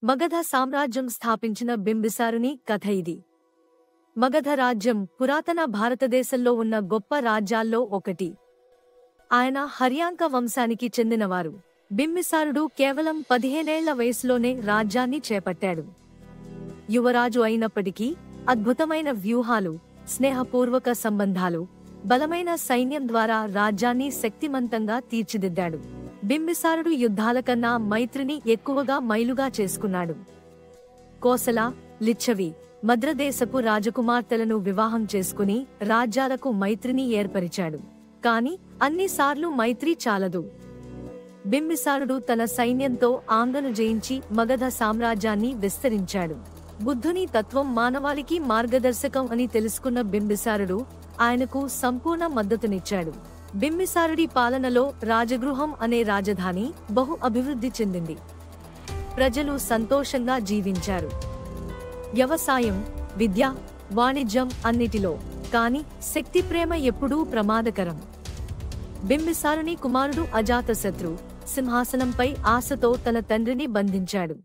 మగధ సామ్రాజ్యం స్థాపించిన బింబిసారుని కథ ఇది. మగధ రాజ్యం పురాతన భారతదేశంలో ఉన్న గొప్ప రాజ్యాల్లో ఒకటి. ఆయన హర్యాంక వంశానికి చెందినవారు. బింబిసారుడు కేవలం 15 ఏళ్ల వయసులోనే రాజ్యాన్ని చేపట్టాడు. యువరాజు అయినప్పటికీ అద్భుతమైన వ్యూహాలు, స్నేహపూర్వక సంబంధాలు, బలమైన సైన్యం ద్వారా రాజ్యాన్ని శక్తిమంతంగా తీర్చిదిద్దాడు. బింబిసారుడు యుద్ధాల కన్నా మైత్రిని ఎక్కువగా మైలుగా చేసుకున్నాడు. కోసల, లిచ్చవి, మద్రదేశపు రాజకుమార్తెలను వివాహం చేసుకుని రాజ్యాలకు మైత్రిని ఏర్పరిచాడు. కాని అన్నిసార్లు మైత్రి చాలదు. బింబిసారుడు తన సైన్యంతో ఆంధ్రను జయించి మగధ సామ్రాజ్యాన్ని విస్తరించాడు. బుద్ధుని తత్వం మానవాళికి మార్గదర్శకం అని తెలుసుకున్న బింబిసారుడు ఆయనకు సంపూర్ణ మద్దతునిచ్చాడు. బింబిసారుడి పాలనలో రాజగృహం అనే రాజధాని బహు అభివృద్ధి చెందింది. ప్రజలు సంతోషంగా జీవించారు. వ్యవసాయం, విద్య, వాణిజ్యం అన్నిటిలో. కాని శక్తి ప్రేమ ఎప్పుడూ ప్రమాదకరం. బింబిసారుని కుమారుడు అజాతశత్రు సింహాసనంపై ఆశతో తన తండ్రిని బంధించాడు.